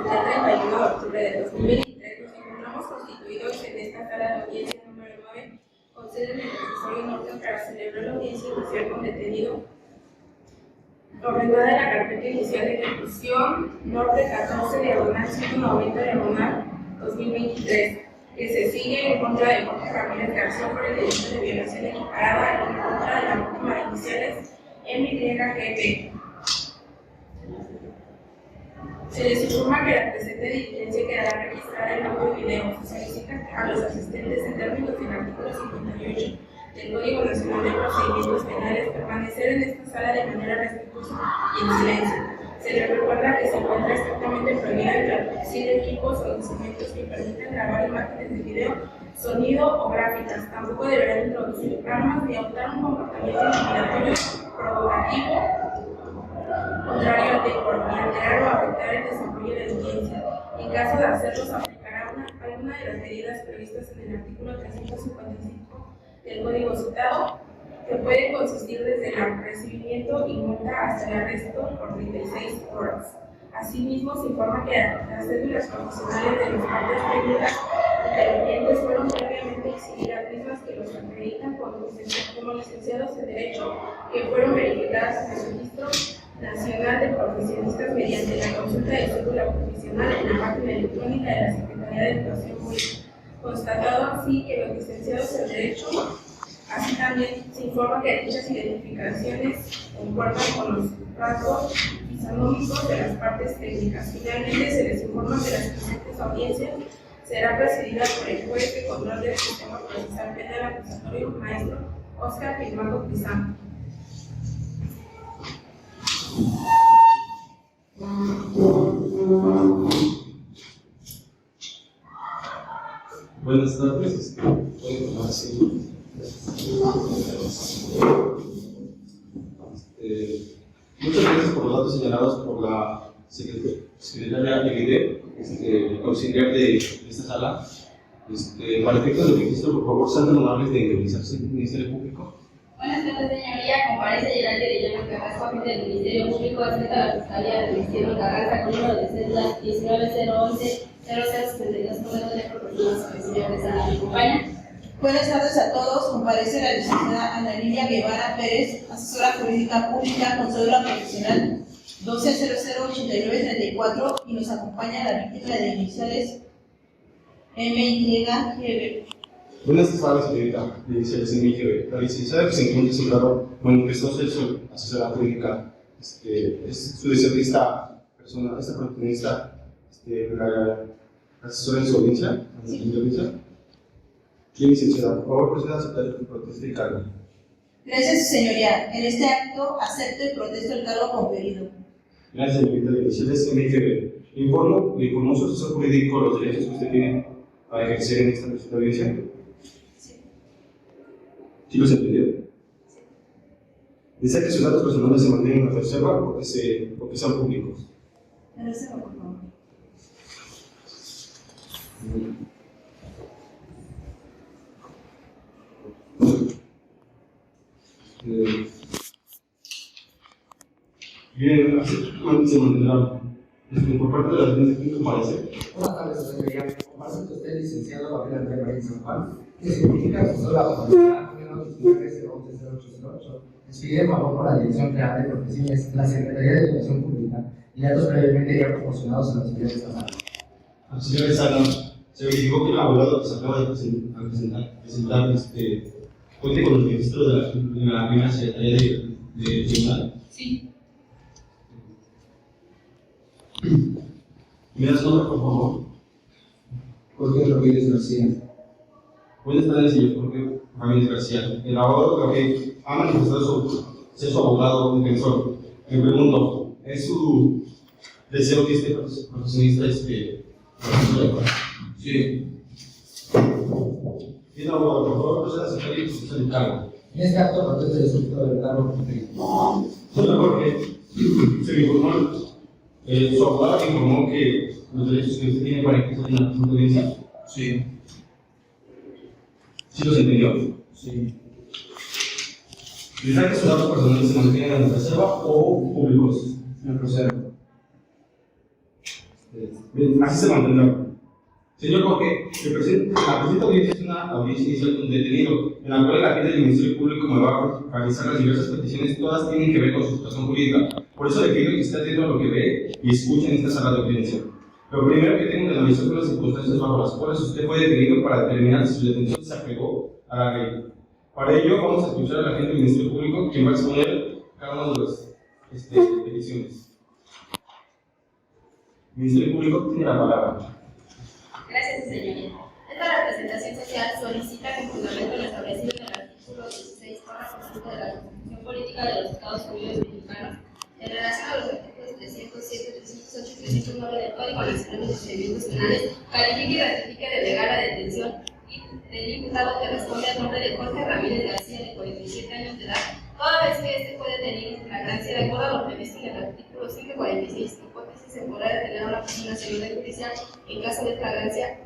día 31 de octubre de 2023 nos encontramos constituidos en esta sala de audiencia número 9, con sede en el Reclusorio Norte para celebrar la audiencia inicial con detenido ordenada en la carpeta inicial de ejecución Norte 14 diagonal 190 diagonal 2023, que se sigue en contra de Jorge Ramírez García por el delito de violación equiparada en contra de la víctima de iniciales MYGB. Se les informa que la presente diligencia quedará registrada en audio y video. Se solicita a los asistentes en términos del artículo 58 del Código Nacional de Procedimientos Penales permanecer en esta sala de manera respetuosa y en silencio. Se les recuerda que se encuentra estrictamente prohibida introducir equipos o instrumentos que permitan grabar imágenes de video, sonido o gráficas. Tampoco deberán introducir armas ni adoptar un comportamiento intimidatorio, provocativo, contrario al decoro, ni alterar o afectar el desarrollo de la audiencia. En caso de hacerlo, se aplicará alguna de las medidas previstas en el artículo 355 del Código citado, que puede consistir desde el recibimiento y multa hasta el arresto por 36 horas. Asimismo, se informa que las cédulas profesionales de las partes técnicas intervinientes fueron previamente exhibidas, mismas que los acreditan como licenciados en Derecho, que fueron verificadas en el Registro Nacional de Profesionistas mediante la consulta de cédula profesional en la página electrónica de la Secretaría de Educación Pública. Constatado así que los licenciados en Derecho, así también se informa que dichas identificaciones concuerdan con los rasgos fisonómicos de las partes técnicas. Finalmente, se les informa que las presentes audiencias será presidida por el juez de control del sistema procesal penal acusatorio, maestro Óscar Firmado Crisanto. Buenas tardes. Muchas gracias por los datos señalados por la secretaria de auxiliar de esta sala. Para efectos de registro, por favor, sean honorables de indemnizarse del Ministerio Público. Buenas tardes, señoría. Comparece Gerardo Arellano Carrasco, agente del Ministerio Público, adscrito a la Fiscalía del Ministerio Carranza, con número de cédula 19011 0072, número de proporciones al señor de sala. ¿Me acompaña? Buenas tardes a todos. Comparece la licenciada Ana Lilia Guevara Pérez, asesora jurídica pública con cédula profesional 12008934, y nos acompaña la víctima de iniciales MYGB. Buenas tardes, señorita. La licenciada que se encuentra a su lado manifestó ser su asesora jurídica. Es su deseo que esta persona, esta protagonista, la asesora en su audiencia. Sí. Bien, licenciada, por favor, proceda a aceptar el protesto y cargo. Gracias, señoría. En este acto acepto y protesto el cargo conferido. Gracias, señorita. La iniciales MGB. Le informó su asesor jurídico los derechos que usted tiene a ejercer en esta presente audiencia. ¿Sí los entendió? Sí. ¿Desea que sus datos personales se mantengan en reserva o que sean públicos? En reserva, por favor. Bien, se mantendrá. Por parte de la audiencia, ¿quién comparece? Buenas tardes, señoría. Comparece que usted, licenciado Gabriel Andrés Marín San Juan, que significa asesora profesional número 19-011-0808, expide en favor por la Dirección General de Profesiones, la Secretaría de Educación Pública y datos previamente ya proporcionados en la siguiente sala. Señor Sala, se verificó que el abogado que se acaba de presentar cuente con los registros de la primera Secretaría de Tribunal. Sí. ¿Me das nombre, por favor? Jorge Ramírez García. Buenas tardes, señor Jorge Ramírez García. El abogado que ha manifestado ser su abogado defensor. Me pregunto, ¿es su deseo que este profesionista Sí. Bien, abogado, por favor, proceda a aceptar y procesar el cargo. En este acto protesto el resultado del cargo conferido. Señor Jorge, se me informó, su abogado me informó que los derechos que usted tiene para ejercer en la audiencia. Sí. ¿Sí los entendió? Sí. ¿Desea que sus datos personales se mantengan en reserva o públicos? Me procedo. Así se mantendrá. Señor Jorge, la presente audiencia es una audiencia inicial con un detenido, en la cual el agente del Ministerio Público me va a realizar las diversas peticiones, todas tienen que ver con su situación jurídica. Por eso le pido que esté atento a lo que ve y escuche en esta sala de audiencia. Lo primero que tengo que analizar son las circunstancias bajo las cuales usted fue detenido para determinar si su detención se apegó a la ley. Para ello, vamos a escuchar al agente del Ministerio Público, quien va a exponer cada una de las peticiones. El Ministerio Público tiene la palabra. Gracias, señoría. Esta representación social solicita que, con fundamento en lo establecido en el artículo 16, párrafo 5 de la Constitución Política de los Estados Unidos Mexicanos, en relación a los artículos 307, 308 y 309 del Código Nacional de Procedimientos Penales, califique y ratifique de legal la detención del imputado que responde al nombre de Jorge Ramírez García, de 47 años de edad, toda vez que este fue detenido en flagrancia de acuerdo a lo previsto en el artículo 146, hipótesis se podrá detener a una persona sin orden judicial en caso de flagrancia.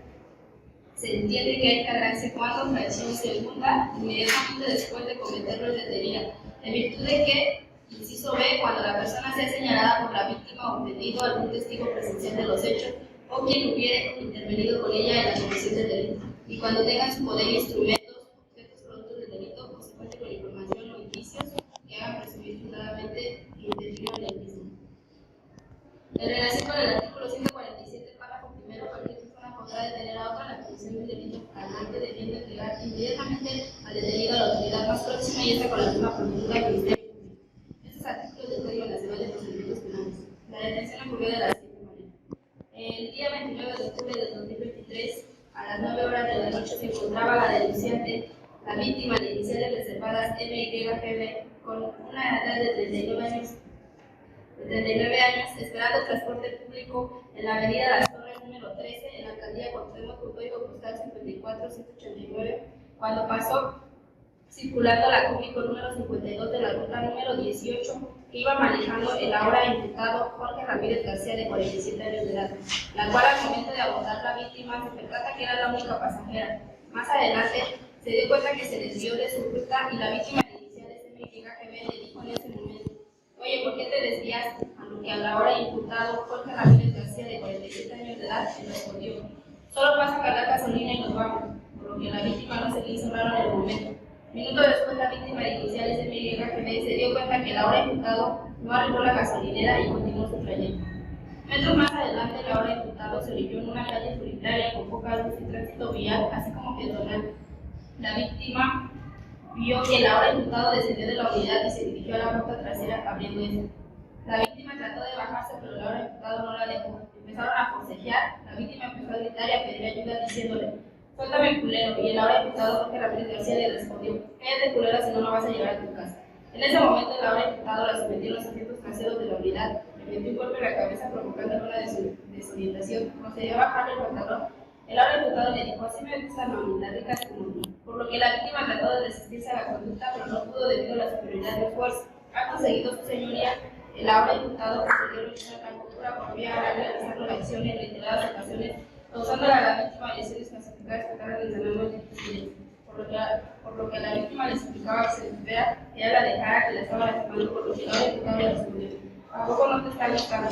Se entiende que hay flagrancia cuando la acción segunda, inmediatamente después de cometerlo, es detenida, en virtud de que, inciso B, cuando la persona sea señalada por la víctima o ofendido algún testigo presencial de los hechos o quien hubiere intervenido con ella en la comisión del delito, y cuando tenga en su poder instrumentos, objetos, productos del delito o se cuente con información o indicios que hagan presumir fundadamente la intención del mismo. En relación con el artículo 147, párrafo primero, cualquier persona podrá detener a otra en la comisión del delito flagrante, debiendo entregar inmediatamente al detenido a la autoridad más próxima y esta con la misma promulga del Ministerio Público. Estos artículos del Código Nacional de Procedimientos Penales. La detención ocurrió de la siguiente manera. El día 29 de octubre de 2023, a las 9 horas de la noche, se encontraba la denunciante, la víctima de iniciales reservadas MYGB, con una edad de 39 años, esperando transporte público en la avenida Las Torres número 13, en la alcaldía Cuauhtémoc, con código postal 54189, cuando pasó circulando la combi con número 52 de la ruta número 18, que iba manejando el ahora imputado Jorge Ramírez García, de 47 años de edad, la cual al momento de abordar la víctima se percata que era la única pasajera. Más adelante se dio cuenta que se desvió de su ruta y la víctima de iniciales MYGB le dijo en ese momento: oye, ¿por qué te desviaste? A lo que al ahora imputado Jorge Ramírez García, de 47 años de edad, le respondió: solo vas a cargar gasolina y nos vamos, por lo que la víctima no se le hizo raro en el momento. Minuto después, la víctima de iniciales MYGB se dio cuenta que el ahora imputado no arregló la gasolinera y continuó su trayecto. Metros más adelante, el ahora imputado se originó en una calle solitaria con poca luz y tránsito vial, así como peatonal. La víctima vio que el ahora imputado descendió de la unidad y se dirigió a la puerta trasera abriendo esta. La víctima trató de bajarse, pero el ahora imputado no la dejó. Empezaron a forcejear, la víctima empezó a gritar y a pedir ayuda diciéndole: suéltame, culero, y el ahora imputado Jorge Ramírez García le respondió: cállate, culero, si no, no vas a llegar a tu casa. En ese momento, el ahora imputado la sometió en los asientos traseros de la unidad, le metió un golpe en la cabeza provocándole una desorientación, procedió a bajarle el pantalón. El ahora imputado le dijo: así me gustan las ricas como tú, por lo que la víctima trató de resistirse a la conducta, pero no pudo debido a la superioridad de fuerza. Acto seguido, su señoría, el ahora imputado procedió a realizar la captura por vía oral, realizando la acción en reiteradas ocasiones, causando a la víctima lesiones clasificadas que tardan en sanar muy difíciles, por lo que a la víctima le suplicaba que se desespera y ella la dejara, que la estaba lastimando, por lo que el ahora imputado le respondió: ¿a poco no te está gustando?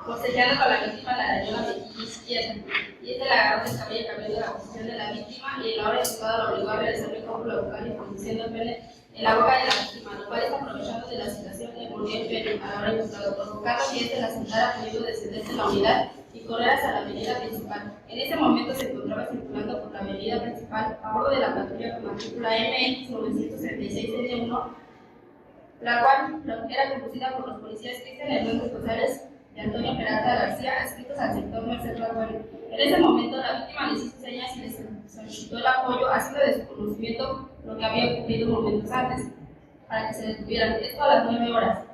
Forcejeando con la víctima, la arañó la mejilla izquierda, y este la agarró del cabello cambiando la posición de la víctima, y el ahora imputado la obligó a realizar el cálculo vocal y conduciendo el pene en la boca de la víctima, lo cual, aprovechando de la situación, le mordió el pene al ahora imputado, provocando que este la sentara, pudiendo descenderse de la unidad y correr hacia la avenida principal. En ese momento se encontraba circulando por la avenida principal a bordo de la patrulla con matrícula MX 936N1, la cual era conducida por los policías Cristian Hernández González y Antonio Peralta García, adscritos al sector Merced Balbuena. En ese momento, la víctima les hizo señas y les solicitó el apoyo, haciendo de su conocimiento lo que había ocurrido momentos antes, para que se detuvieran. Esto a las 9 horas.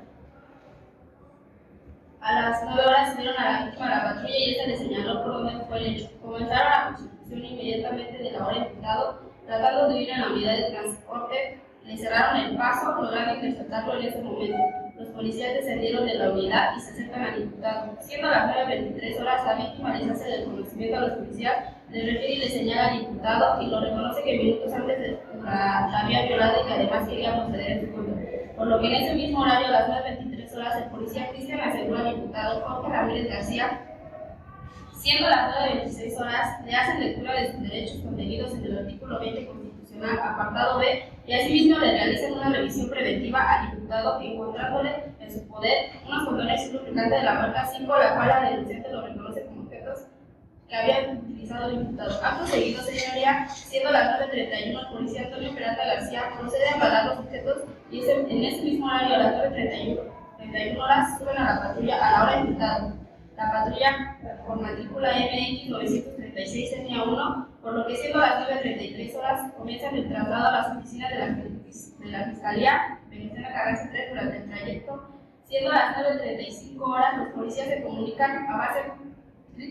A las 9 horas subieron a la víctima a la patrulla y esta le señaló por dónde fue el hecho. Comenzaron la persecución inmediatamente del ahora imputado, tratando de huir en la unidad de transporte. Le cerraron el paso, logrando interceptarlo en ese momento. Los policías descendieron de la unidad y se acercan al imputado. Siendo las 9:23 horas, la víctima les hace el reconocimiento a los policías, le refiere y le señala al imputado y lo reconoce que minutos antes la había violado y que además quería proceder en su contra. Por lo que en ese mismo horario, a las 9:23 horas, el policía Cristian aseguró al imputado Jorge Ramírez García Siendo las 9:26 horas, le hacen lectura de sus derechos contenidos en el artículo 20 constitucional, apartado B, y asimismo le realizan una revisión preventiva al diputado, encontrándole en su poder unos condones y un lubricante de la marca 5, la cual la denunciante lo reconoce como objetos que había utilizado el diputado. Acto seguido, señoría, siendo las 9:31, el policía Antonio Peralta García procede a embalar los objetos y en ese mismo horario, a las 9:31 horas, suben a la patrulla a la hora indicada. La patrulla por matrícula MX 936 NA1, por lo que siendo las 9:33 horas, comienzan el traslado a las oficinas de la Fiscalía Venustiano Carranza 3 durante el trayecto. Siendo las 9:35 horas, los policías se comunican a base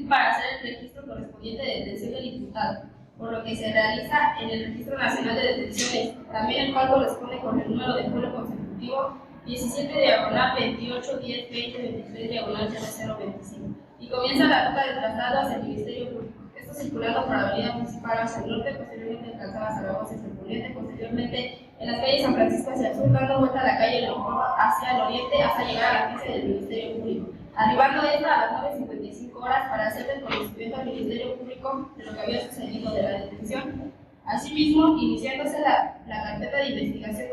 para hacer el registro correspondiente de detención del diputado, por lo que se realiza en el Registro Nacional de Detenciones, también el cual corresponde con el número de folio consecutivo 17/28-10-20-23/0025, y comienza la ruta de traslado hacia el Ministerio Público. Esto circulando por la avenida Municipal hacia el norte, posteriormente alcanzaba Zaragoza hacia el poniente, posteriormente en las calles San Francisco hacia el sur, dando vuelta a la calle Leopoldo hacia el oriente hasta llegar a la agencia del Ministerio Público, arribando esta a las 9:55 horas para hacer el conocimiento al Ministerio Público de lo que había sucedido de la detención. Asimismo, iniciándose la carpeta de investigación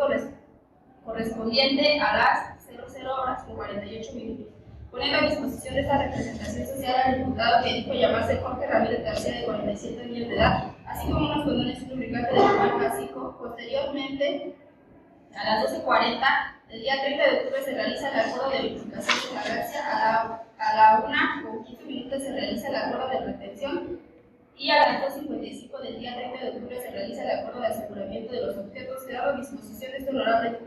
correspondiente a las 00:48, poniendo a disposición de esta representación social al diputado que dijo llamarse Jorge Ramírez García, de 47 años de edad, así como unos condones y un lubricante de la marca 5. Posteriormente, a las 12:40, el día 30 de octubre se realiza el acuerdo de verificación de flagrancia, a la 1:15 se realiza el acuerdo de retención, y a las 2:55 del día 30 de octubre se realiza el acuerdo de aseguramiento de los objetos, quedando a disposición de este honorable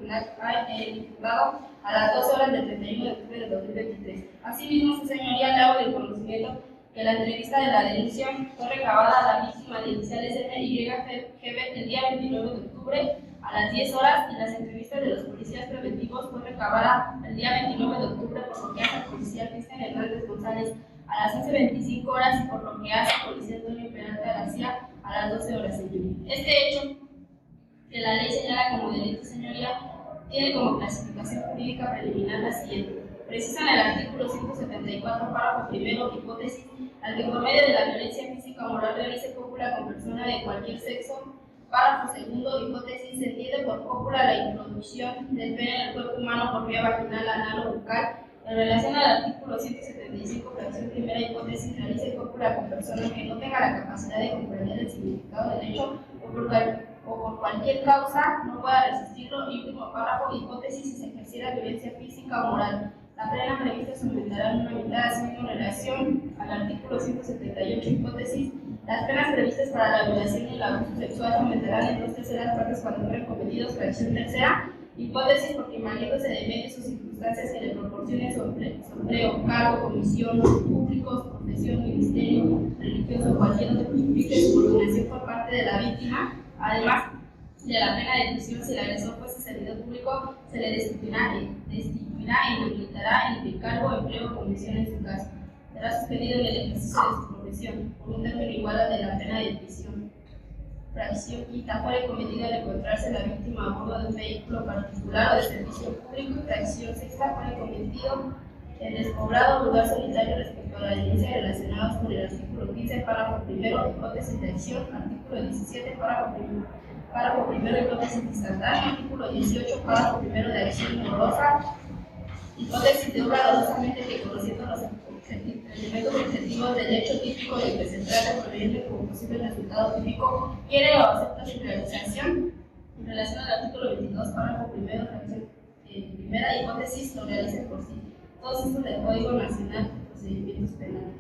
diputado a las 12 horas del 31 de octubre de 2023. Asimismo, su señoría, le hago del conocimiento que la entrevista de la denuncia fue recabada a la víctima de iniciales MYGB el día 29 de octubre a las 10 horas, y las entrevistas de los policías preventivos fue recabada el día 29 de octubre, por lo que hace al policía Cristian Hernández González a las 11:25 horas, y por lo que hace al policía Antonio Peralta García a las 12 horas, señoría. Este hecho, que la ley señala como delito, señoría, tiene como clasificación jurídica preliminar la siguiente. Precisa en el artículo 174, párrafo primero, hipótesis, al que por medio de la violencia física o moral realice cópula con persona de cualquier sexo. Párrafo segundo, hipótesis, se entiende por cópula la introducción del pene en el cuerpo humano por vía vaginal, anal o bucal. En relación al artículo 175, fracción primera, hipótesis, realice cópula con persona que no tenga la capacidad de comprender el significado del hecho o por cualquier causa no pueda resistirlo. Y último párrafo, hipótesis, si se ejerciera violencia física o moral. La pena prevista se aumentará en una mitad, asimismo en relación al artículo 178, hipótesis. Las penas previstas para la violación y el abuso sexual aumentarán en 2/3 partes cuando fueran cometidos. Fracción tercera, hipótesis, porque invaliéndose de medios o circunstancias que le proporcionen su empleo, cargo, comisión, públicos, profesión, ministerio, religioso o cualquier otro que implique subordinación por parte de la víctima, además de la pena de prisión si el agresor fuese servidor público, se le destituirá e inhabilitará en el cargo, empleo o comisión en su caso. Será suspendido en el ejercicio de su profesión por un término igual al de la pena de prisión. Fracción quinta, fuera cometido al encontrarse la víctima a bordo de un vehículo particular o de servicio público. Fracción sexta, fuera cometido en despoblado lugar solitario respecto a la denuncia relacionados con el artículo 15, párrafo primero, hipótesis de acción, artículo 17, párrafo primero, hipótesis instantánea, artículo 18, párrafo primero de acción morosa, hipótesis de obra dolosamente que, conociendo los elementos objetivos del hecho típico del que se trata, proveyendo como posible resultado típico, quiere o acepta su realización. En relación al artículo 22, párrafo primero, fracción primera, hipótesis, lo realicen por sí. Todos estos del Código Nacional de Procedimientos Penales.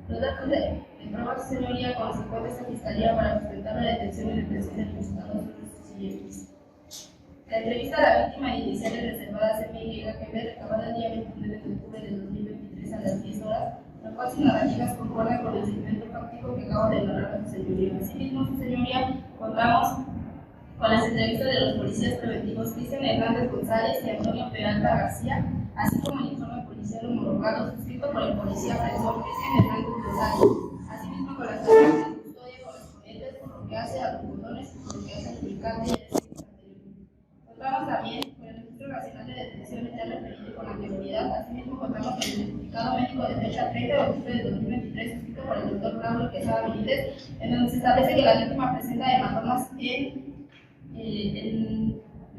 Los datos de prueba, su señoría, consecuentes a Fiscalía para sustentar la detención y detención del imputado son los siguientes. La entrevista a la víctima inicial reservada MYGB, recabada el día 29 de octubre de 2023 a las 10 horas, las cual sus narrativas concuerdan con el segmento fáctico que acabo de narrar a su señoría. Asimismo, su señoría, contamos con las entrevistas de los policías preventivos Cristian Hernández González y Antonio Peralta García, así como el informe policial homologado suscrito por el policía presor Cristian Hernández González, asimismo con las tareas de custodia correspondientes por lo que hace a los condones y por lo que hace al lubricante y el contamos también con el Registro Nacional de Detención anteriormente referido con anterioridad. Asimismo, contamos con el certificado médico de fecha 30 de octubre de 2023, escrito por el doctor Raúl Quesada Benítez, en donde se establece que la víctima presenta hematomas en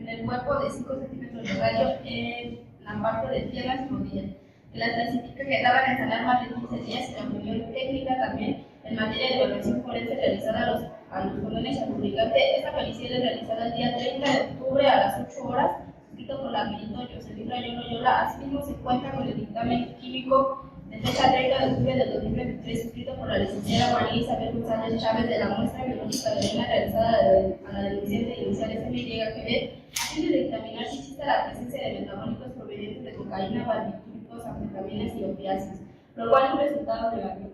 el cuerpo de 5 centímetros de radio en la parte de piernas y rodillas. Que las clasifica que tardan en sanar más de 15 días y la opinión técnica también en materia de evaluación forense realizada a los condones al lubricante. Esta pericia es realizada el día 30 de octubre a las 8 horas, escrito por la perito Jocelyn Rayón Loyola. Asimismo, se cuenta con el dictamen químico de fecha 30 de octubre del 2023, escrito por la licenciada María Isabel González Chávez de la muestra biológica de orina realizada a la denunciante iniciales MYGB, a fin de dictaminar si existe la presencia de metabólicos provenientes de cocaína, barbitúricos, anfetaminas y opiáceos, lo cual es un resultado negativo.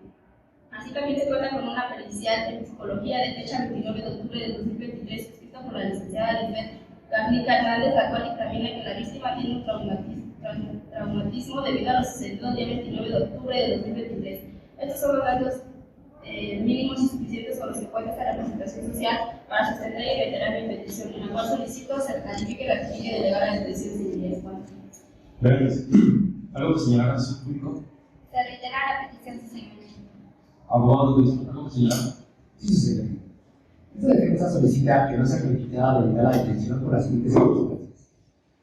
Así también se cuenta con una pericial en psicología de fecha 29 de octubre del 2023, escrita por la licenciada Lisbeth Garnica Hernández, la cual dictamina que la víctima tiene un traumatismo debido a lo sucedido el día 29 de octubre de 2023. Estos son los datos mínimos y suficientes con los que cuenta esta representación social para sustentar y reiterar mi petición, en la cual solicito se califique y ratifique y delegar la detención civil. Gracias. ¿Algo que señalar a su público? Se reitera la petición, señor. Abogado Luis, ¿algo que señalar? Sí, sucede. Esta defensa solicita que no sea calificada de la detención por las siguientes circunstancias.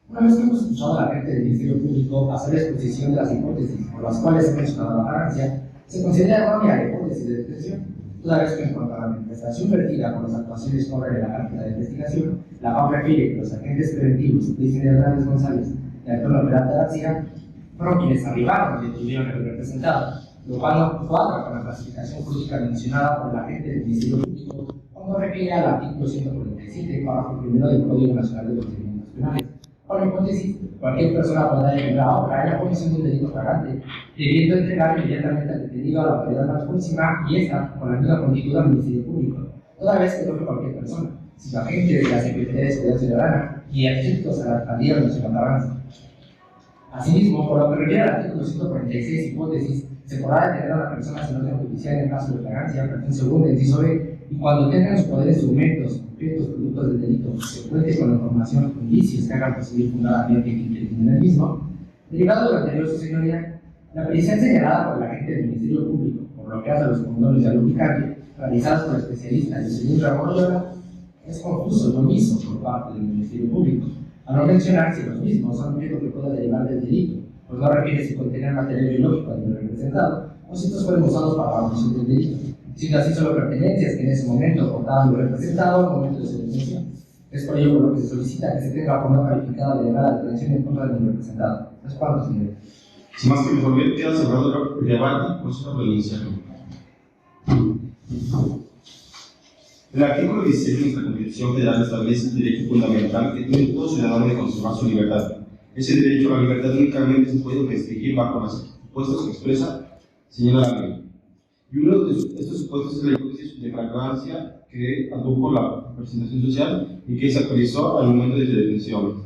Una vez que hemos escuchado a la gente del Ministerio Público hacer la exposición de las hipótesis por las cuales se ha mencionado la fragancia, se considera errónea la hipótesis de detención, toda vez que en cuanto a la manifestación vertida por las actuaciones sobre de la carpeta de investigación, la FAO refiere que los agentes preventivos Cristian Hernández González y Antonio Peralta García fueron quienes arribaron y detuvieron al representado, lo cual no cuadra con la clasificación jurídica mencionada por el agente del Ministerio Público cuando refiere al artículo 147, párrafo primero del Código Nacional de Procedimientos Penales. Por hipótesis, cualquier persona podrá detener a otra en la comisión de un delito flagrante, debiendo entregar inmediatamente al detenido a la autoridad más próxima y esta, con la misma prontitud al Ministerio Público, toda vez que toque cualquier persona, sin agentes de la Secretaría de Seguridad Ciudadana y adscritos a la alcaldía de Nuestra Carranza. Asimismo, por lo que refiere al artículo 146, hipótesis, se podrá detener a una persona sin orden judicial en caso de flagrancia, fracción segunda, inciso B, y cuando tengan en su poder instrumentos, objetos, productos del delito, se cuente con la información o indicios que hagan posible fundadamente que interviene en el mismo. Derivado de lo anterior, su señoría, la pericia señalada por el agente del Ministerio Público, por lo que hace a los condones y al lubricante, realizadas por especialistas de Jocelyn Rayón Loyola, es confuso lo mismo por parte del Ministerio Público, a no mencionar si los mismos son objetos que pueden derivar del delito, pues no refiere si contienen material biológico del representado o si estos fueron usados para la comisión del delito, siendo así solo pertenencias que en ese momento portaban lo representado al momento de su detención. Es por ello por lo que se solicita que se tenga por no calificada de la detención en contra del representado. ¿Es cuánto, señor? Sin más que resolver, queda cerrado el debate por su pronunciación. El artículo 16 de nuestra Constitución Federal establece el derecho fundamental que tiene todo ciudadano de conservar su libertad. Ese derecho a la libertad únicamente se puede restringir bajo los supuestos que expresa, señala la ley. Y uno de estos supuestos es la hipótesis de flagrancia que adujo la representación social y que se actualizó al momento de su detención.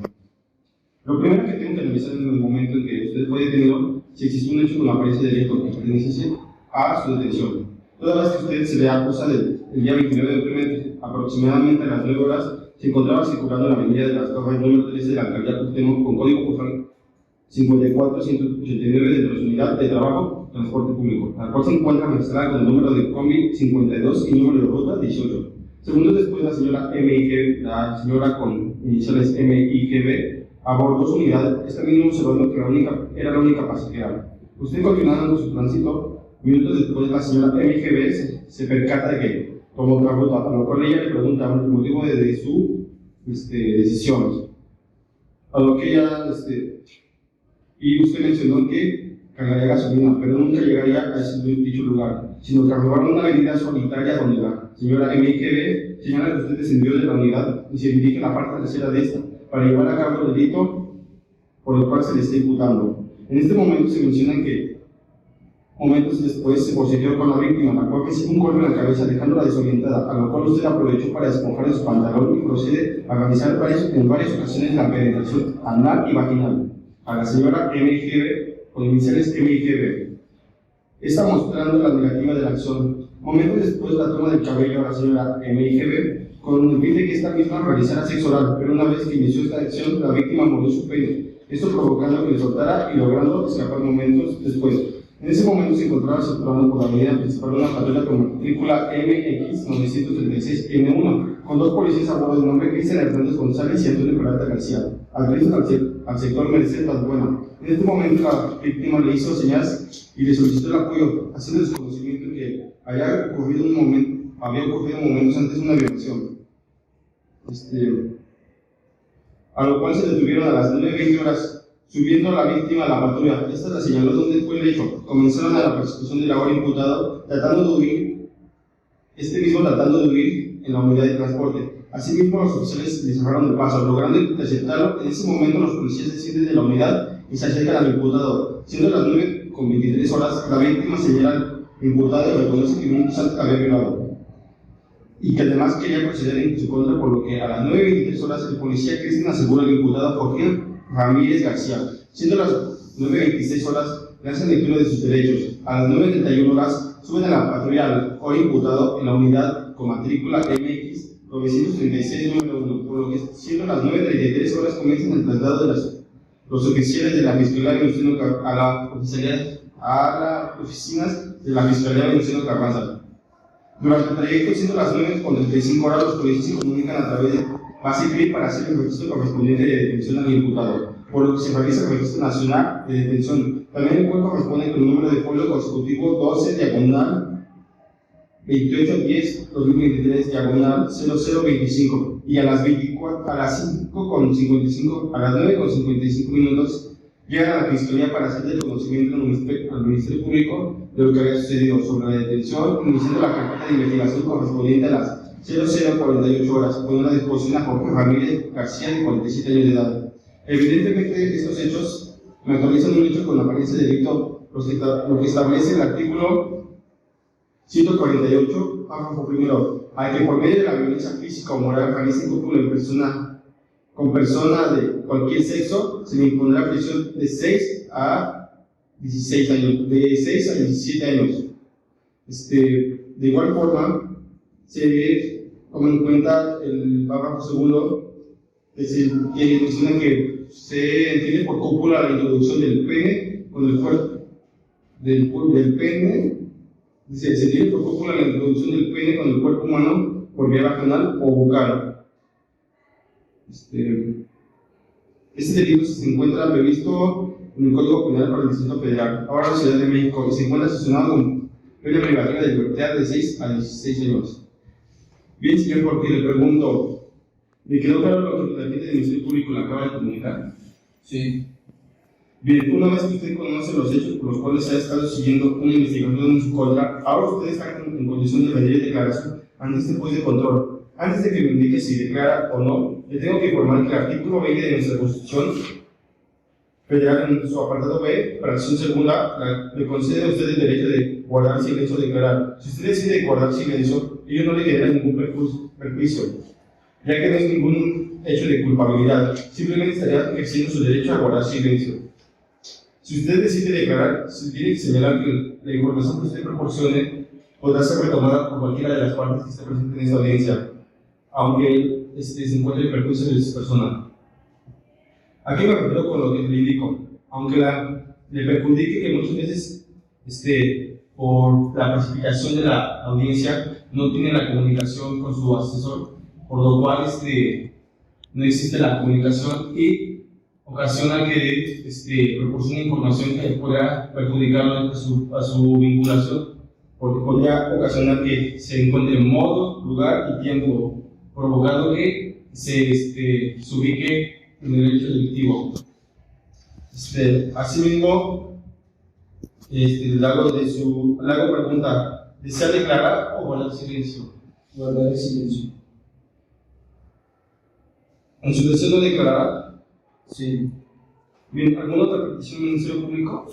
Lo primero que tengo que analizar en el momento en que usted fue detenido, si existe un hecho con apariencia de delito que pertenece a su detención. Toda vez que usted se le acusa del día 29 de octubre, aproximadamente a las 9 horas, se encontraba circulando en la avenida de las Torres número 13 de la alcaldía Cuauhtémoc con código postal 54189 dentro de su unidad de trabajo transporte público, la cual se encuentra registrada con el número de combi 52 y número de ruta 18. Segundos después, la señora MIG, la señora con iniciales MIGB, abordó su unidad, esta misma observando que era la única pasajera. Usted continuando su tránsito, minutos después la señora MIGB se percata de que tomó otra ruta, a lo cual ella le pregunta el motivo de su decisión. A lo que ella, y usted mencionó que cargaría gasolina, pero nunca llegaría a ese dicho lugar, sino que arribaron una avenida solitaria donde la señora MIGB señala que usted descendió de la unidad y se dirige a la parte trasera de esta para llevar a cabo el delito por el cual se le está imputando. En este momento se menciona que momentos después se procedió con la víctima, la cual recibe un golpe en la cabeza dejándola desorientada, a lo cual usted aprovechó para despojar de su pantalón y procede a realizar en varias ocasiones la penetración anal y vaginal a la señora MIGB con iniciales MIGB. Está mostrando la negativa de la acción. Momentos después, la toma del cabello a la señora MIGB con el fin de que esta misma realizara sexo oral, pero una vez que inició esta acción, la víctima mordió su pene, esto provocando que le soltara y logrando escapar momentos después. En ese momento se encontraba circulando por la avenida principal una patrulla con matrícula MX936N1, con dos policías a bordo de nombre Cristian Hernández González y Antonio Peralta García, al sector Merced Balbuena. En este momento la víctima le hizo señas y le solicitó el apoyo, haciendo desconocimiento que había ocurrido momentos antes una violación. A lo cual se detuvieron a las 9:20 horas, subiendo a la víctima a la patrulla. Esta la señaló donde fue el hecho. Comenzaron a la persecución del ahora imputado, tratando de huir en la unidad de transporte. Asimismo, los oficiales le cerraron el paso, logrando interceptarlo. En ese momento, los policías descienden de la unidad y se acercan al imputado. Siendo las 9:23 horas, la víctima señala al imputado y reconoce que minutos antes había violado y que además quería proceder en su contra, por lo que a las 9:23 horas el policía Cristian asegura al imputado Jorge Ramírez García. Siendo las 9:26 horas, le hacen lectura de sus derechos. A las 9:31 horas, suben a la patrulla al hoy imputado en la unidad con matrícula MX936 número 1, por lo que siendo las 9:33 horas comienzan el traslado de los oficiales de la Fiscalía de Venustiano a las oficinas de la Fiscalía de Venustiano Carranza. Durante el trayecto, siendo las 9:35 horas, los policías se comunican a través de base CRIP para hacer el registro correspondiente de detención al imputado, por lo que se realiza el registro nacional de detención. También el cual corresponde con el número de folio consecutivo 12/2023/0025 y a las 9:55 minutos llegan a la Fiscalía para hacer el conocimiento al Ministerio Público de lo que había sucedido sobre la detención, iniciando la carpeta de investigación correspondiente a las 00:48 horas, con una disposición a Jorge Ramírez García, de 47 años de edad. Evidentemente, estos hechos actualizan un hecho con apariencia de delito, lo que establece el artículo 148, párrafo primero, al que por medio de la violencia física o moral realice cómpulo con persona de cualquier sexo, se le impondrá prisión de 6 a 16 años, de 6 a 17 años. De igual forma, se toma en cuenta el párrafo segundo, que menciona que se entiende por cópula la introducción del pene con el cuerpo del pene. Se entiende por cópula la introducción del pene con el cuerpo humano por vía vaginal o bucal. Este delito se encuentra previsto en el Código Penal para el Distrito Federal, ahora la Ciudad de México, y se encuentra sancionado con pena privativa de libertad de 6 a 16 años. Bien, señor Jorge, le pregunto, ¿me quedó claro lo que la gente del Ministerio Público le acaba de comunicar? Sí. Bien, una vez que usted conoce los hechos por los cuales se ha estado siguiendo una investigación en su contra, ahora usted está en condición de rendir declaración ante este juez de control. Antes de que me indique si declara o no, le tengo que informar que el artículo 20 de nuestra Constitución Federal, en su apartado B, fracción segunda, le concede a usted el derecho de guardar silencio o declarar. Si usted decide guardar silencio, ello no le genera ningún perjuicio, ya que no es ningún hecho de culpabilidad, simplemente estaría ejerciendo su derecho a guardar silencio. Si usted decide declarar, se tiene que señalar que la información que usted proporcione podrá ser retomada por cualquiera de las partes que esté presente en esta audiencia, aunque se encuentre en perjuicio de su persona. ¿A qué me refiero con lo que le indico? Aunque le perjudique que muchas veces, por la precipitación de la audiencia, no tiene la comunicación con su asesor, por lo cual no existe la comunicación y ocasiona que proporcione información que podrá perjudicarlo a su vinculación, porque podría ocasionar que se encuentre en modo, lugar y tiempo, provocando que se ubique en el hecho delictivo. Asimismo, le hago pregunta: ¿desea declarar o guardar silencio? Guardar silencio. ¿En su deseo no declarará? Sí. Bien, ¿alguna otra petición del Ministerio Público?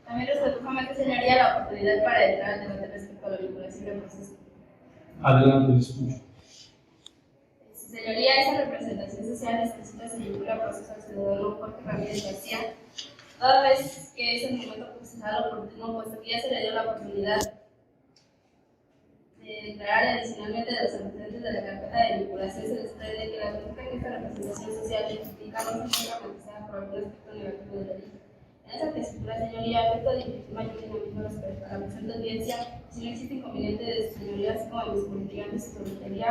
También respetuosamente, señoría, la oportunidad para entrar al debate respecto a la vinculación del proceso. Adelante, les escucho. Su señoría, esa representación social necesita se vincula al proceso al ciudadano Jorge Ramírez García, toda vez que es el momento procesal oportuno, puesto que ya se le dio la oportunidad de declarar, y adicionalmente de los antecedentes de la carpeta de vinculación se desprende que la conducta que esta representación social implica no se encuentra planteada por algún aspecto negativo de la ley. En esa tesitura, señoría, afecto de dirigir mayor dinamismo respecto a la presente audiencia, si no existe inconveniente de su señoría, así como de mis contribuyantes y solitaria,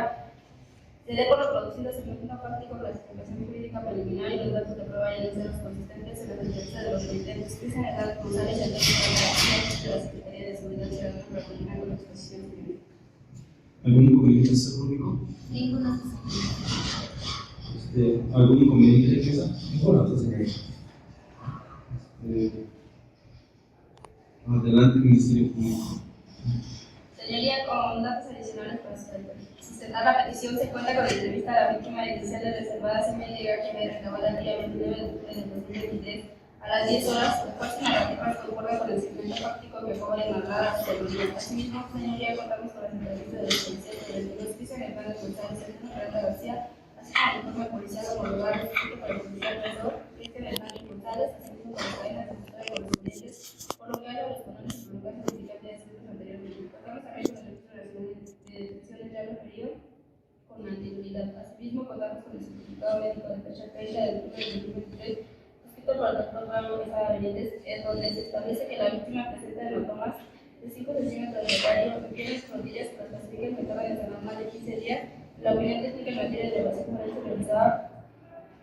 se dé por reproducido el fenómeno práctico con la explicación jurídica preliminar y los datos de prueba y los consistentes en la sentencia de los remitentes, Cristian Hernández González y Antonio García de la Secretaría de Seguridad Ciudadana para culminar con la exposición jurídica. ¿Algún inconveniente de ese público? Ninguna. ¿Algún inconveniente de defensa? Ninguno, señoría. Adelante, Ministerio Público. Señoría, con datos adicionales para sustentar la petición, se cuenta con la entrevista a la víctima inicial de reservada CMLG que me recabó el día 29 de octubre del 2023 a las 10 horas, las cuales narrativas concuerdan con el segmento fáctico que acabo de narrar a su terminal. Asimismo, señoría, contamos con las entrevistas de los policías de los Cristian Hernández González y Antonio García, así como el informe policial homologado escrito por el policía profesor Cristian Hernández González, asimismo con las cadenas de justicia correspondientes, por lo que haya los canales y prolongajes de fiscal de descritos anteriormente. Contamos también con el Registro Nacional de Detenciones ya referido con anterioridad. Asimismo, contamos con el certificado médico de fecha 30 de octubre de 2023 por el doctor Pablo Quesada Benítez, en donde se establece que la víctima presenta hematomas de 5 centímetros de radio, que tiene sus rodillas que las clasifican que tardan en normal de 15 días. La opinión técnica en materia de elevación forense realizada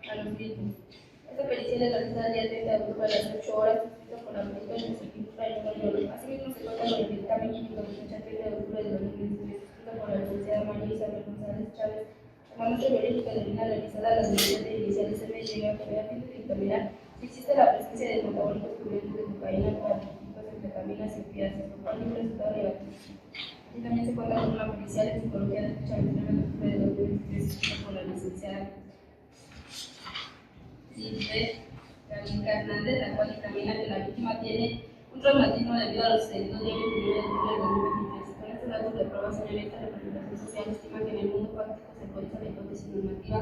a los mismos. Esta pericia es realizada el día 30 de octubre a las 8 horas, escrito por la médica de Instituto Ayuno. Asimismo, se cuenta con el dictamen químico de fecha 30 de octubre de 2023, escrito por la licenciada María Isabel González Chávez, como muestra verídica de orina realizada a las medidas iniciales se me llega a que a fin de dictaminar si existe la presencia de metabólicos cubiertos de cocaína, cuantificados de metaminas y opiáceos, lo cual no resultado negativo. Y también se cuenta con una policial en psicología de fecha 29 de octubre de 2023, escrita por la licenciada Silvia Galinca Hernández, la cual dictamina que la víctima tiene un traumatismo debido a los sucedidos el día 29 de octubre de 2023. Con estos datos de prueba, señoría, esta representación social estima que en el mundo práctico se autoriza la hipótesis normativa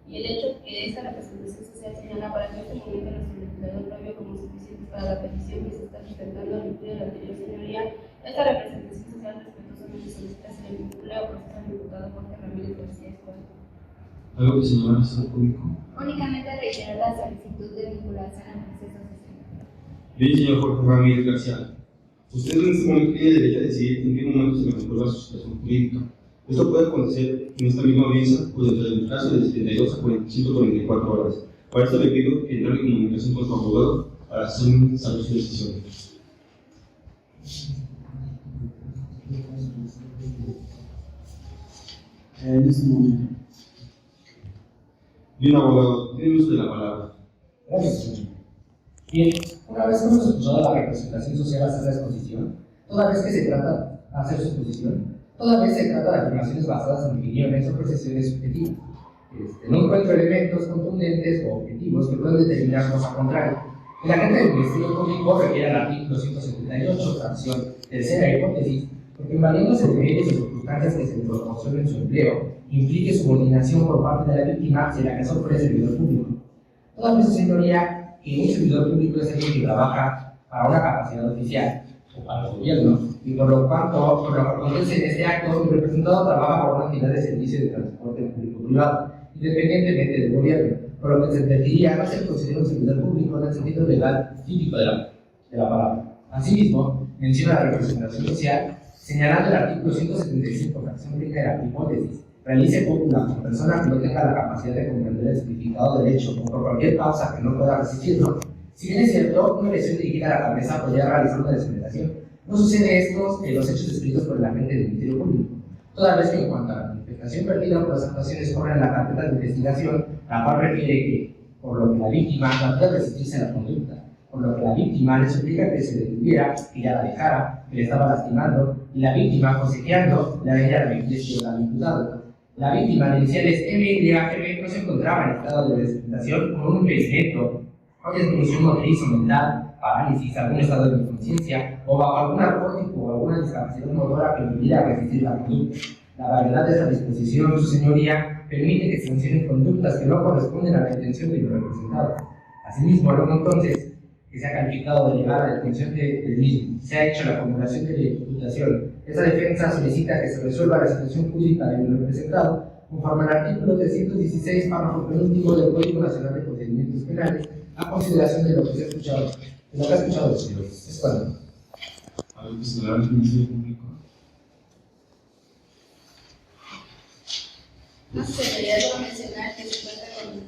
y el hecho que esta representación social señala para que en este momento nuestro legislador previo como suficiente para la petición que se está sustentando al incluir de la anterior señoría, esta representación social respetuosamente solicita se le vincule a proceso al diputado Jorge Ramírez García Escuadra. ¿Algo que señalar al público? Únicamente reiterar la solicitud de vinculación al proceso social. Bien, señor Jorge Ramírez García. Usted en este momento tiene derecho a decidir en qué momento se le vincula su situación jurídica. Esto puede acontecer en esta misma audiencia o dentro del plazo de 72 a 144 horas. Para esto le pido que entre en comunicación con su abogado para hacer saber su decisión. En este momento. Bien, abogado, tiene uso de la palabra. Gracias, señor. Bien, una vez que hemos escuchado la representación social hacer la exposición, toda vez que se trata de hacer su exposición, toda vez se trata de afirmaciones basadas en opiniones o percepciones subjetivas. No encuentro elementos contundentes o objetivos que puedan determinar cosa contraria. El agente del Ministerio Público refiere al artículo 178, fracción tercera hipótesis, porque invadiéndose de medios y circunstancias que se le proporcionen su empleo, implique subordinación por parte de la víctima si la caso fuera servidor público. Toda vez, señoría, que un servidor público es alguien que trabaja para una capacidad oficial o para el gobierno, y por lo que acontece en este acto, el representado trabaja por una entidad de servicio de transporte público-privado, independientemente del gobierno, por lo que se entendería no ser considerado un servidor público en el sentido legal típico de la palabra. Asimismo, menciona la representación social, señalando el artículo 175, fracción única de la hipótesis, realice una persona que no tenga la capacidad de comprender el significado del hecho o por cualquier causa que no pueda resistirlo. Si bien es cierto, una lesión dirigida a la cabeza podría realizar una despedación. No sucede esto en los hechos descritos por el agente del Ministerio Público, toda vez que en cuanto a la manifestación perdida por las actuaciones corren en la carpeta de investigación, la cual refiere que, por lo que la víctima no puede resistirse a la conducta, por lo que la víctima le suplica que se detuviera, que ya la dejara, que le estaba lastimando, y la víctima, forcejeando, le había remitido al imputado. La víctima de iniciales MYM no se encontraba en estado de desorientación con un impedimento, o disminución motriz o mental, parálisis, algún estado de inconsciencia o bajo algún narcótico o alguna discapacidad motora que le impidiera resistir la conducta. La variedad de esta disposición, su señoría, permite que se sancionen conductas que no corresponden a la intención de los representados. Asimismo, luego entonces que se ha calificado de llegar a la detención del mismo, se ha hecho la formulación de la imputación. Esa defensa solicita que se resuelva la situación jurídica del representado conforme al artículo 316, párrafo penúltimo del Código Nacional de Procedimientos Penales, a consideración de lo que se ha escuchado. De lo que ha escuchado los señores. Es cuando. ¿Algo que señalar al Ministerio Público? No se debería solo mencionar que se cuenta con un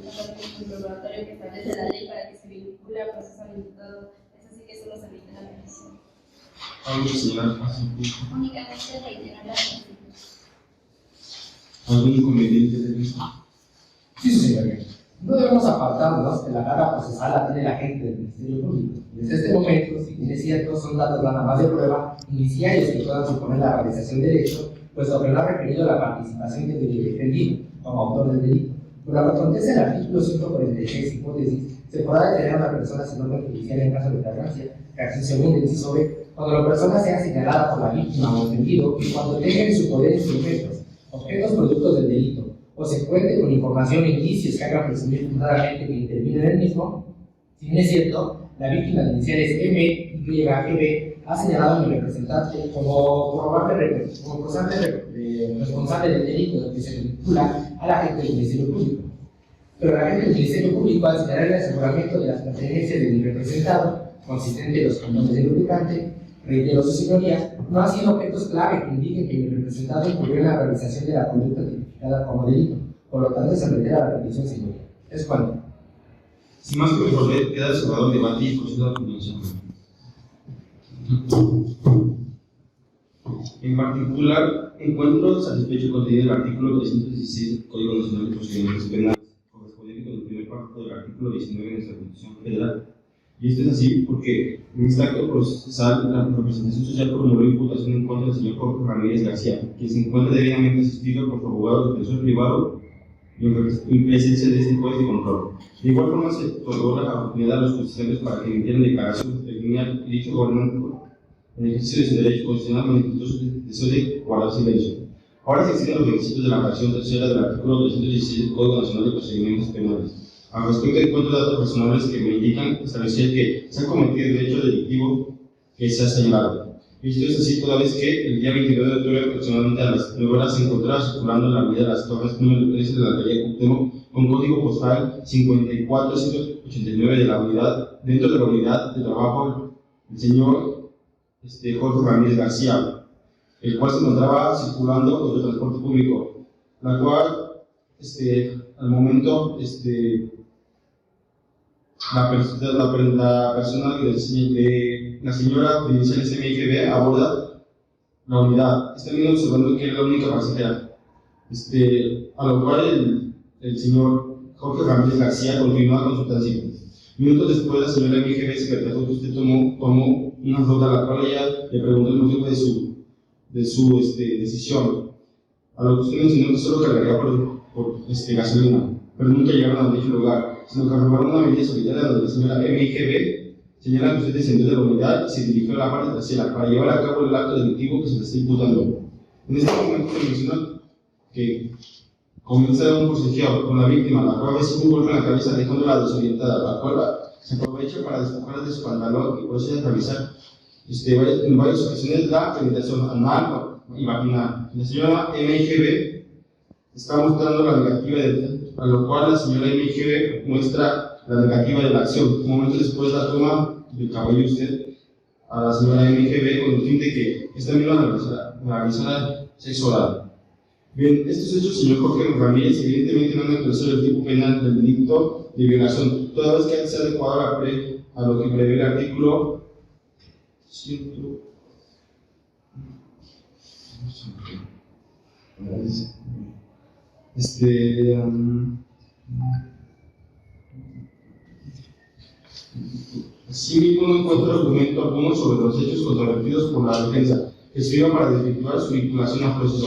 comprobatorio que establece la ley para que se vincule al proceso al imputado. Es así que solo se reitera la mención. ¿Algo que señalar al Público? Únicamente reiterar la mención. ¿Algún inconveniente de esto? Sí, su señoría. No debemos apartarnos que la carga procesal la tiene la gente del Ministerio Público. Desde este momento, si bien es cierto, son datos nada más de prueba iniciales que puedan suponer la realización del hecho, puesto que no ha requerido la participación del defendido como autor del delito. Por lo que acontece el artículo 146, hipótesis, se podrá detener a una persona sin orden judicial en caso de flagrancia, reacción segunda, inciso B, cuando la persona sea señalada por la víctima o ofendido y cuando tenga en su poder instrumentos, objetos productos del delito, o se cuente con información e indicios que hagan presumir fundadamente que interviene en el mismo. Si bien es cierto, la víctima de iniciales M, Y, GB ha señalado a mi representante como probable responsable del delito que se vincula a la gente del Ministerio Público. Pero la gente del Ministerio Público, al señalar el aseguramiento de las pertenencias de mi representado, consistente en los condones de lubricante, reitero su señoría, no han sido objetos clave que indiquen que mi representado incurrió en la realización de la conducta tipificada como delito. Por lo tanto, se reitera la petición, señoría. Es cuando. Sin más que resolver, queda cerrado el debate y procede a la continuación. En particular, encuentro satisfecho el contenido del artículo 316 del Código Nacional de Procedimientos Penales, correspondiente con el primer párrafo del artículo 19 de nuestra Constitución Federal. Y esto es así porque en este acto procesal la representación social formuló imputación en contra del señor Jorge Ramírez García, quien se encuentra debidamente asistido por su abogado defensor privado y en presencia de este juez de control. De igual forma se otorgó la oportunidad a los constitucionales para que emitieran declaraciones de terminar y dicho gobernante en el ejercicio de su derecho constitucional manifestó su deseo de guardar silencio. Ahora se extienden los requisitos de la fracción tercera del artículo 316 del Código Nacional de Procedimientos Penales. Al respecto, encuentro datos personales que me indican establecer que se ha cometido el hecho delictivo que se ha señalado. Esto es así toda vez que el día 29 de octubre, aproximadamente a las 9 horas, se encontraba circulando en la avenida de las Torres, número 13 de la calle Cuauhtémoc, con código postal 54189 de la unidad, dentro de la unidad de trabajo, el señor Jorge Ramírez García, el cual se encontraba circulando con el transporte público, la cual, al momento, la persona de la señora de iniciales MIGB aborda la unidad. Está bien observando que es la única pasajera. A lo cual el señor Jorge Ramírez García continúa con su tránsito. Minutos después, la señora MIGB se percató que usted tomó una ruta a la cual ella le preguntó el motivo de su decisión. A lo que usted mencionó que solo cargaría por gasolina, pero nunca llegaron a dicho lugar, sino que arrojaron una avenida solitaria donde la señora MIGB señala que usted descendió de la unidad y se dirigió a la parte trasera para llevar a cabo el acto delictivo que se le está imputando. En este momento se menciona que comienza un forcejeo con la víctima, la cual recibe un golpe en la cabeza dejándola desorientada, la cual se aprovecha para despojarla de su pantalón y procede a realizar en varias ocasiones la penetración anal y vaginal. La señora MIGB está mostrando la negativa a lo cual la señora MIGB muestra la negativa de la acción. Un momento después la toma del cabello usted a la señora MIGB con el fin de que esta misma realizara sexo oral. Bien, estos hechos, señor Jorge Ramírez, evidentemente no han actualizado el tipo penal del delito de violación, toda vez que se ha adecuado a lo que prevé el artículo 100. Asimismo, no encuentro documento alguno sobre los hechos controvertidos por la defensa, que sirva para desvirtuar su vinculación al proceso.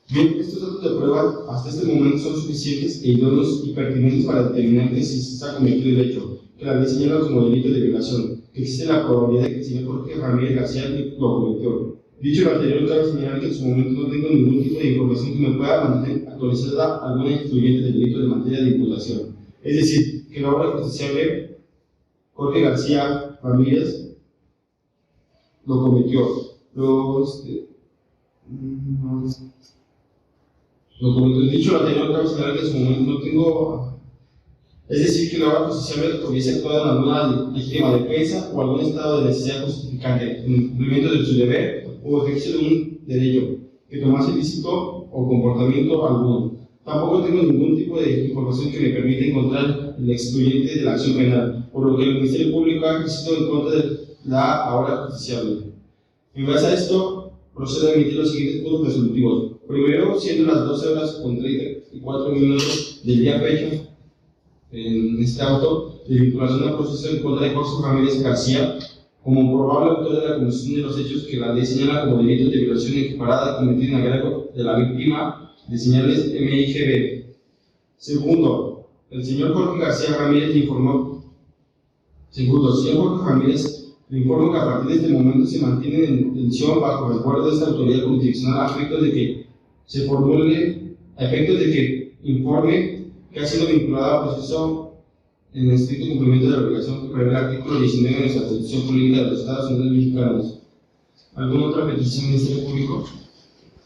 Bien, estos datos de prueba hasta este momento son suficientes e idóneos y pertinentes para determinar que si se ha cometido el hecho, que la ley señala como delito de violación, que existe la probabilidad de que el señor Jorge Ramírez García lo cometió. Dicho lo anterior, cabe señalar que en su momento no tengo ningún tipo de información que me pueda mantener actualizada alguna instruyente del delito de materia de imputación. Es decir, que la obra justiciable Jorge García Ramírez lo cometió. Lo cometió. Dicho lo anterior, cabe señalar que en su momento no tengo. Es decir, que la obra justiciable hubiese actuado en alguna legítima defensa o algún estado de necesidad justificante en el cumplimiento de su deber o ejercicio de un derecho que tomase ilícito o comportamiento alguno. Tampoco tengo ningún tipo de información que me permita encontrar el excluyente de la acción penal, por lo que el Ministerio Público ha ejercido en contra de la ahora justiciable. En base a esto, procedo a emitir los siguientes puntos resolutivos. Primero, siendo las 12 horas con 34 minutos del día fecha, en este auto, de vinculación al proceso en contra de Jorge Ramírez García, como probable autor de la comisión de los hechos que la ley señala como delitos de violación equiparada cometido en agravio de la víctima de señales MIGB. Segundo, el señor Jorge García Ramírez le informó. Segundo, el señor Jorge Ramírez le informo que a partir de este momento se mantiene en detención bajo resguardo de esta autoridad jurisdiccional a efectos de que se formule, a efectos de que informe que ha sido vinculado al proceso en estricto cumplimiento de la obligación que prevé el artículo 19 de nuestra Constitución Política de los Estados Unidos Mexicanos. ¿Alguna otra petición del Ministerio Público?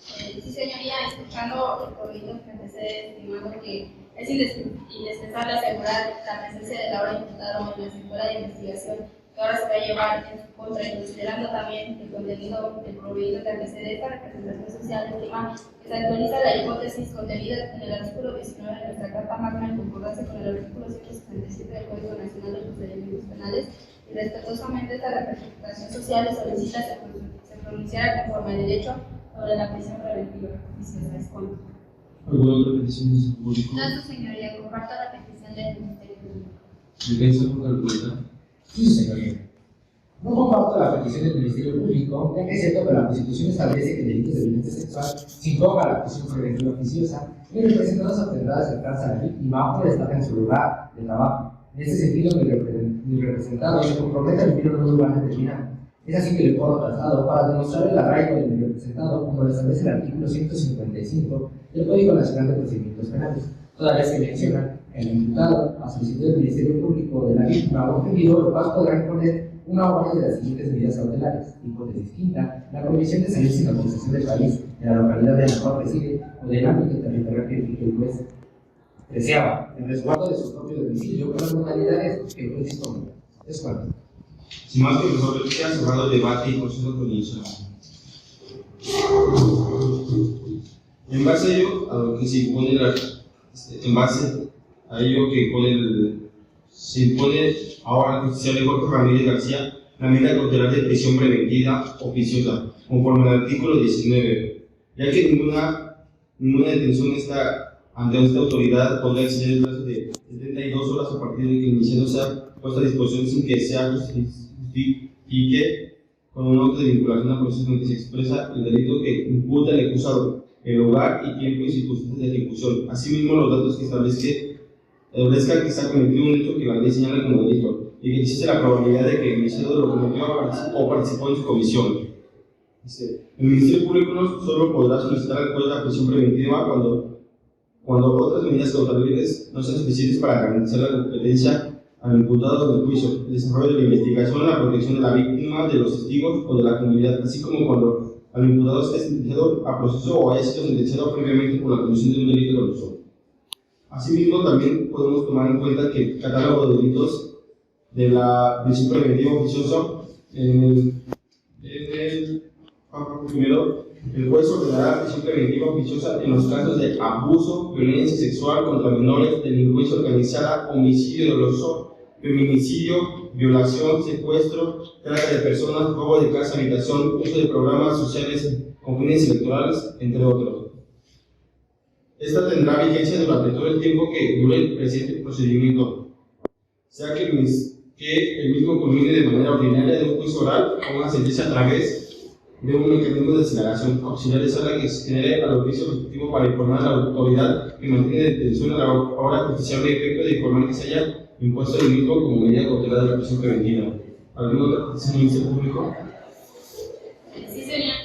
Sí, señoría, escuchando el proyecto que antecede, estimando que es indispensable asegurar la presencia de la hora imputada en la escuela de investigación que ahora se va a llevar en su contra, y considerando también el contenido del proyecto que antecede esta representación social, estima que se actualiza la hipótesis contenida en el artículo 19 de nuestra Carta Magna en concordancia con el artículo 167 del Código Nacional de Procedimientos Penales, y respetuosamente esta representación social le solicita se pronunciara conforme al derecho sobre la prisión preventiva oficiosa. Es cuanto. ¿Alguna otra petición del Ministerio Público? No, su señoría, comparto la petición del Ministerio Público. ¿Defensa por calcular? Sí, señoría. No comparto la petición del Ministerio Público, ya que es cierto que la Constitución establece que delitos de violencia sexual se invoca la prisión preventiva oficiosa y el representante se obtendrá de acercarse a la víctima o estar en su lugar de trabajo. En este sentido, mi representado se compromete a vivir en un lugar determinado. Es así que le puedo trazado para demostrar el arraigo de mi representado, como lo establece el artículo 155 del Código Nacional de Procedimientos Penales, toda vez que menciona el imputado, a solicitud del Ministerio Público de la víctima o ofendido, lo cual podrá imponer una orden de las siguientes medidas cautelares. Hipótesis quinta, la prohibición de salir sin autorización del país, de la localidad de la cual reside o del ámbito territorial que edifique el juez. Treceava, el resguardo de su propio domicilio con las modalidades que el juez disponga. Es cuanto. Sin más que resolver, queda cerrado el debate y proceso con inicio. En base a ello, a lo que se impone en base a ello que se impone ahora al justiciable Jorge Ramírez García la medida cautelar de prisión preventiva oficiosa, conforme al artículo 19, ya que ninguna detención ante esta autoridad podrá exceder el plazo de 72 horas a partir de que iniciando sea puesta a disposición sin que sea justifique con un auto de vinculación a proceso en que se expresa el delito que imputa el acusado, el lugar y tiempo y circunstancias de ejecución. Asimismo, los datos que establezcan que se ha cometido un hecho que la ley señala como delito y que existe la probabilidad de que el iniciado lo cometió o participó en su comisión. El Ministerio Público no solo podrá solicitar al juez la prisión preventiva cuando otras medidas cautelares no sean suficientes para garantizar la competencia al imputado del juicio, el desarrollo de la investigación, la protección de la víctima, de los testigos o de la comunidad, así como cuando al imputado esté sentenciado a proceso o haya sido sentenciado previamente por la comisión de un delito doloso. Asimismo, también podemos tomar en cuenta que el catálogo de delitos de la prisión preventiva oficiosa en el párrafo primero, el juez ordenará prisión preventiva oficiosa en los casos de abuso, violencia sexual contra menores, delincuencia organizada, homicidio doloso, feminicidio, violación, secuestro, trata de personas, robo de casa, habitación, uso de programas sociales con fines electorales, entre otros. Esta tendrá vigencia durante todo el tiempo que dure el presente procedimiento, sea que el mismo culmine de manera ordinaria de un juicio oral o una sentencia a través de un mecanismo de aceleración auxiliar a la que se genere al oficio respectivo para informar a la autoridad que mantiene detención a la hora justiciable efecto de informar que se haya impuesto el mismo como medida cautelar de la prisión preventiva. ¿Alguna otra petición del Ministerio Público? Sí, señor.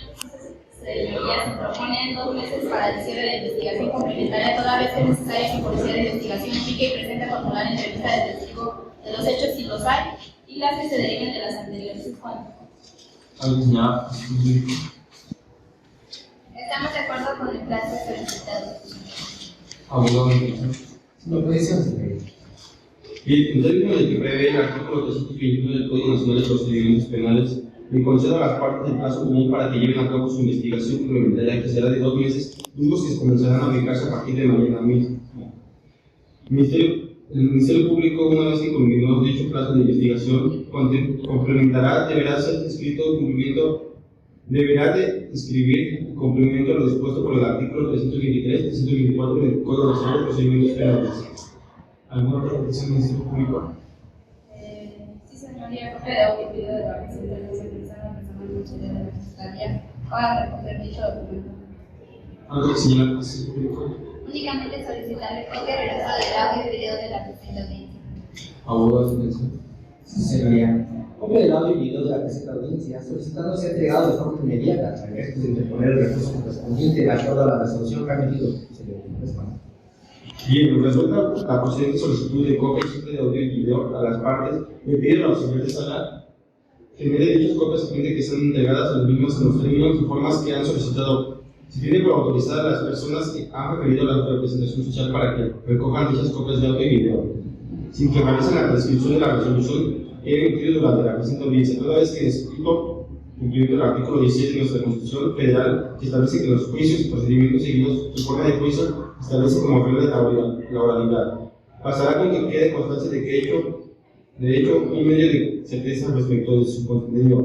disponen 2 meses para el cierre de la investigación complementaria, toda vez que es necesario que el policía de investigación indique y presente a formular entrevista de testigo de los hechos si los hay, y las que se deriven de las anteriores. ¿Cuánto? Estamos de acuerdo con el plazo solicitado. Abogado. Lo puede ser, señoría. Bien, en términos de que prevé el artículo 321 del Código Nacional de Procedimientos Penales, le concedo a las partes del plazo común para que lleven a cabo su investigación complementaria, que será de 2 meses, mismos que comenzarán a aplicarse a partir de mañana mismo. El Ministerio Público, una vez que culminó dicho plazo de investigación, complementará, deberá de escribir cumplimiento a lo dispuesto por el artículo 323 y 324 del Código Nacional de Procedimientos Penales. ¿Alguna otra petición del Ministerio Público? Sí, señoría, copia de audio y video de la presentación que se utilizaron a personas de la Fiscalía para recoger dicho documento. ¿Algo que señala el Ministerio Público? Únicamente solicitarle copia y regreso del audio y video de la presente audiencia. Abogado de defensa. Sí, señoría. Copia del audio y video de la presente audiencia, solicitando ser entregado de forma inmediata a efectos de interponer el recurso correspondiente de acuerdo a la resolución remitido. Señoría, responde. Bien, resuelta la procedente solicitud de copia y simple de audio y video a las partes, le pide a los señores de sala que me dé dichas copias a fin de que sean entregadas a los mismos en los términos y formas que han solicitado. Si tiene por autorizar a las personas que han referido a la representación social para que recojan dichas copias de audio y video, sin que realicen la transcripción de la resolución que he emitido durante la presente audiencia, toda vez que necesito cumplimiento del artículo 17 de nuestra Constitución Federal, que establece que los juicios y procedimientos seguidos en forma de juicio establece como regla de la oralidad. Bastará con que quede constancia de hecho, un medio de certeza respecto de su contenido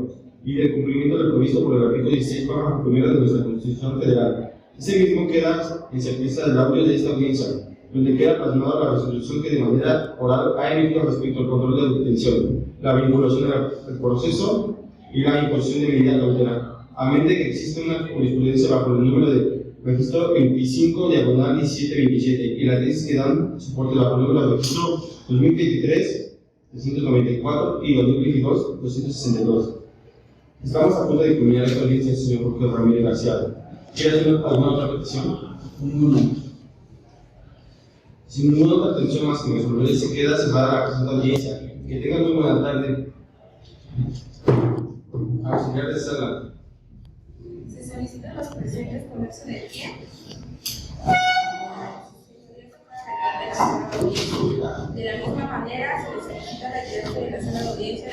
y del cumplimiento del previsto por el artículo 16, párrafo primero de nuestra Constitución Federal. Ese mismo queda en certeza del audio de esta audiencia, donde queda plasmada la resolución que de manera oral ha emitido respecto al control de detención, la vinculación al proceso y la imposición de medida cautelar, a mente que existe una jurisprudencia bajo el número de registro 25/1727 y las tesis que dan soporte bajo el número de registro 2023-394 y 2022-262. Estamos a punto de culminar esta audiencia, señor Jorge Ramírez García. ¿Quiere hacer alguna otra petición? Ninguna. Sin ninguna otra petición más que me resolver, se queda cerrada la presente audiencia. Que tengan muy buena tarde. Auxiliar de sala. Se solicitan los presentes ponerse de pie. De la misma manera, se les solicita la retirada de la sala de audiencia